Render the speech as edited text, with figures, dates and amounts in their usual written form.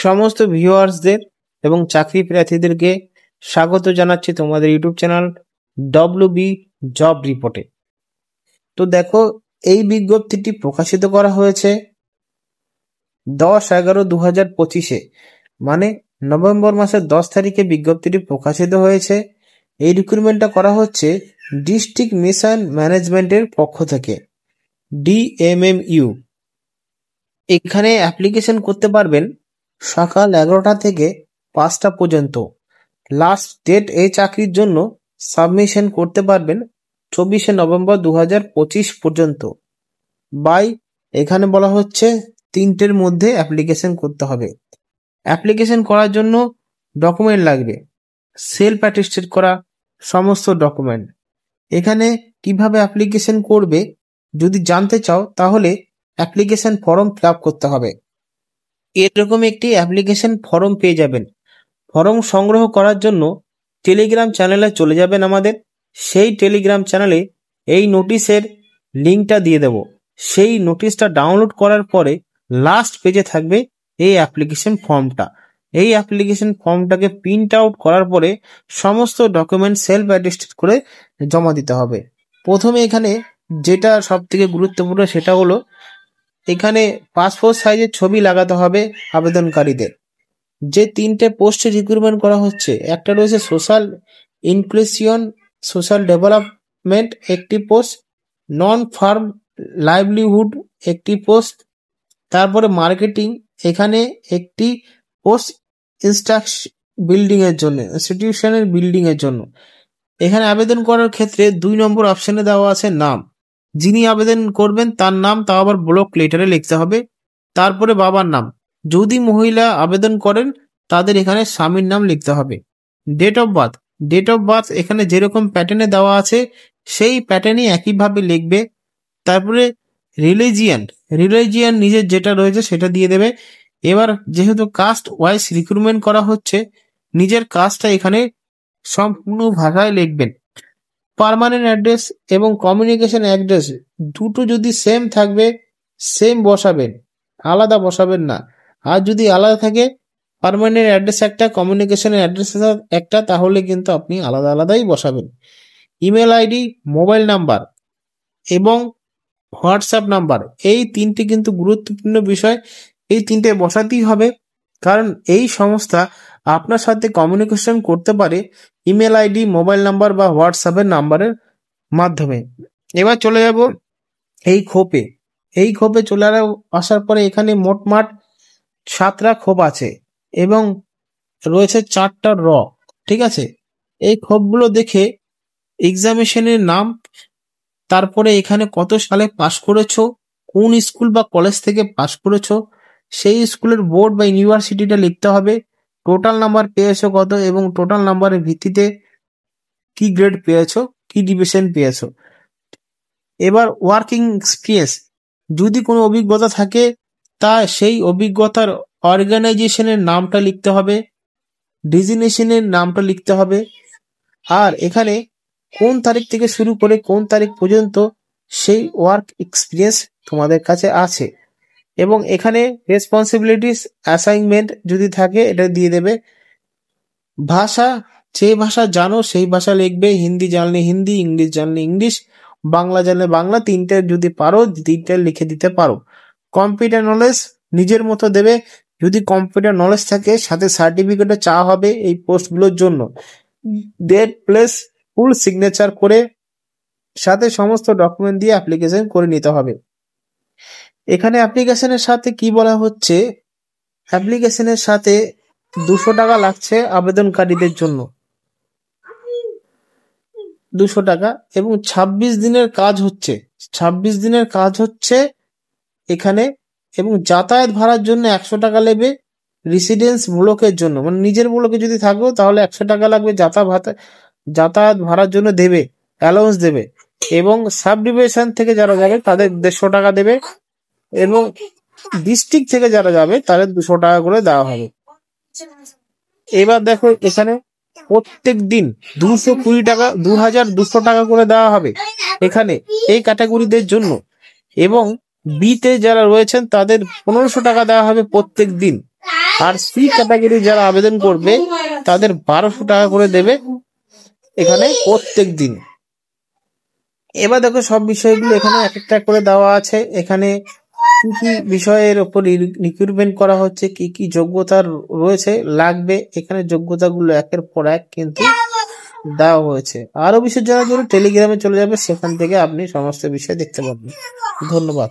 সমস্ত ভিউয়ার্সদের এবং চাকরি প্রার্থীদেরকে স্বাগত জানাচ্ছি তোমাদের ইউটিউব চ্যানেল WB জব রিপোর্টে। তো দেখো, এই বিজ্ঞপ্তিটি প্রকাশিত করা হয়েছে 10/11/2025 মানে নভেম্বর মাসের 10 তারিখে বিজ্ঞপ্তিটি প্রকাশিত হয়েছে। এই রিক্রুটমেন্টটা করা হচ্ছে ডিস্ট্রিক্ট মিশন ম্যানেজমেন্টের পক্ষ থেকে, DMMU। এখানে অ্যাপ্লিকেশন করতে পারবেন সকাল 11টা থেকে 5টা পর্যন্ত। লাস্ট ডেট এই চাকরির জন্য সাবমিশন করতে পারবেন 24শে নভেম্বর 2025 পর্যন্ত। এখানে বলা হচ্ছে 3টের মধ্যে অ্যাপ্লিকেশন করতে হবে। অ্যাপ্লিকেশন করার জন্য ডকুমেন্ট লাগবে, সেলফ অ্যাটেস্টেড করা সমস্ত ডকুমেন্ট। এখানে কিভাবে অ্যাপ্লিকেশন করবে যদি জানতে চাও, তাহলে অ্যাপ্লিকেশন ফর্ম ফিল আপ করতে হবে। এরকম একটি অ্যাপ্লিকেশন ফর্ম পেয়ে যাবেন। ফর্ম সংগ্রহ করার জন্য টেলিগ্রাম চ্যানেলে চলে যাবেন আমাদের। সেই টেলিগ্রাম চ্যানেলে এই নোটিশের লিঙ্কটা দিয়ে দেব। সেই নোটিশটা ডাউনলোড করার পরে লাস্ট পেজে থাকবে এই অ্যাপ্লিকেশন ফর্মটা। এই অ্যাপ্লিকেশন ফর্মটাকে প্রিন্ট আউট করার পরে সমস্ত ডকুমেন্ট সেলফ অ্যাটেস্টেড করে জমা দিতে হবে। প্রথমে এখানে যেটা সব থেকে গুরুত্বপূর্ণ সেটা হলো এখানে পাসপোর্ট সাইজের ছবি লাগাতে হবে আবেদনকারীদের। যে 3টে পোস্টে রিক্রুটমেন্ট করা হচ্ছে, একটা রয়েছে সোশ্যাল ইনক্লুশন সোশ্যাল ডেভেলপমেন্ট একটি পোস্ট, নন ফার্ম লাইভলিহুড একটি পোস্ট, তারপরে মার্কেটিং এখানে একটি পোস্ট, ইনস্টিটিউশনের বিল্ডিং এর জন্য। এখানে আবেদন করার ক্ষেত্রে 2 নম্বর অপশনে দেওয়া আছে নাম। যিনি আবেদন করবেন তার নাম, তাও আবার ব্লক লেটারে লিখতে হবে। তারপরে বাবার নাম, যদি মহিলা আবেদন করেন তাদের এখানে স্বামীর নাম লিখতে হবে। ডেট অফ বার্থ এখানে যেরকম প্যাটার্নে দেওয়া আছে সেই প্যাটার্নই একইভাবে লিখবে। তারপরে রিলিজিয়ান নিজের যেটা রয়েছে সেটা দিয়ে দেবে। এবার যেহেতু কাস্ট ওয়াইজ রিক্রুটমেন্ট করা হচ্ছে, নিজের কাস্টটা এখানে সম্পূর্ণ ভাষায় লিখবেন। পার্মানেন্ট অ্যাড্রেস এবং কমিউনিকেশন অ্যাড্রেস দুটো যদি সেম থাকবে, সেম বসাবেন, আলাদা বসাবেন না। আর যদি আলাদা থাকে, পার্মানেন্ট অ্যাড্রেস একটা, কমিউনিকেশন অ্যাড্রেস একটা, তাহলে কিন্তু আপনি আলাদা আলাদাই বসাবেন। ইমেল আইডি, মোবাইল নাম্বার এবং হোয়াটসঅ্যাপ নাম্বার, এই 3টে কিন্তু গুরুত্বপূর্ণ বিষয়। এই 3টে বসাতেই হবে, কারণ এই সংস্থা আপনার সাথে কমিউনিকেশন করতে পারে ইমেল আইডি, মোবাইল নাম্বার বা হোয়াটসঅ্যাপের নাম্বারের মাধ্যমে। এবার চলে যাব এই খোপে চলে আসার পরে এখানে মোটমাট 7টা খোপ আছে এবং রয়েছে 4টা র। ঠিক আছে, এই খোপগুলো দেখে এক্সামিনেশনের নাম, তারপরে এখানে কত সালে পাশ করেছো, কোন স্কুল বা কলেজ থেকে পাশ করেছো, সেই স্কুলের বোর্ড বা ইউনিভার্সিটিটা লিখতে হবে। টোটাল নাম্বার পেয়েছো কত এবং টোটাল নাম্বারের ভিত্তিতে কি গ্রেড পেয়েছো, কি ডিভিশন পেয়েছো। এবার ওয়ার্কিং এক্সপিরিয়েন্স, যদি কোনো অভিজ্ঞতা থাকে তা সেই অভিজ্ঞতার অর্গানাইজেশনের নামটা লিখতে হবে, ডিজিগনেশনের নামটা লিখতে হবে। আর এখানে কোন তারিখ থেকে শুরু করে কোন তারিখ পর্যন্ত সেই ওয়ার্ক এক্সপিরিয়েন্স তোমাদের কাছে আছে। এবং এখানে রেসপন্সিবিলিটিস অ্যাসাইনমেন্ট যদি থাকে এটা দিয়ে দেবে। ভাষা, যে ভাষা জানো সেই ভাষা লিখবে। হিন্দি জানলে হিন্দি, ইংলিশ জানলে ইংলিশ, বাংলা জানলে বাংলা, 3টে যদি পারো 3টে লিখে দিতে পারো। কম্পিউটার নলেজ নিজের মতো দেবে। যদি কম্পিউটার নলেজ থাকে, সাথে সার্টিফিকেটও চাওয়া হবে এই পোস্টগুলোর জন্য। ডেট, প্লেস, ফুল সিগনেচার করে সাথে সমস্ত ডকুমেন্ট দিয়ে অ্যাপ্লিকেশন করে নিতে হবে। এখানে অ্যাপ্লিকেশনের সাথে কি বলা হচ্ছে, অ্যাপ্লিকেশনের সাথে 200 টাকা লাগছে আবেদনকারীদের জন্য, 200 টাকা। এবং 26 দিনের কাজ হচ্ছে এখানে। এবং যাতায়াত ভাড়ার জন্য 100 টাকা নেবে। রেসিডেন্স ব্লকের জন্য, মানে নিজের ব্লকে যদি থাকো তাহলে 100 টাকা লাগবে। যাতায়াত ভাড়ার জন্য দেবে, অ্যালাউন্স দেবে। এবং সাব ডিভিশন থেকে যারা যাবে তাদের 150 টাকা দেবে। এবং ডিস্ট্রিক্ট থেকে যারা যাবে তাদের 200 টাকা করে দেওয়া হবে। এবার দেখো, এখানে প্রত্যেক দিন 220 টাকা, 2200 টাকা করে দেওয়া হবে এখানে এই ক্যাটাগরিদের জন্য। এবং বিতে যারা রয়েছেন তাদের 1500 টাকা দেওয়া হবে প্রত্যেক দিন। আর সি ক্যাটাগরি যারা আবেদন করবে তাদের 1200 টাকা করে দেবে এখানে প্রত্যেক দিন। এবার দেখো সব বিষয়গুলো এখানে এক একটা করে দেওয়া আছে। এখানে কি কি বিষয়ের উপর রিক্রুটমেন্ট করা হচ্ছে, কি কি যোগ্যতা রয়েছে লাগবে, এখানে যোগ্যতাগুলো একের পর এক কিন্তু দেওয়া হয়েছে। আরো বিষয় জানার জন্য টেলিগ্রামে চলে যাবে, সেখান থেকে আপনি সমস্ত বিষয় দেখতে পাবেন। ধন্যবাদ।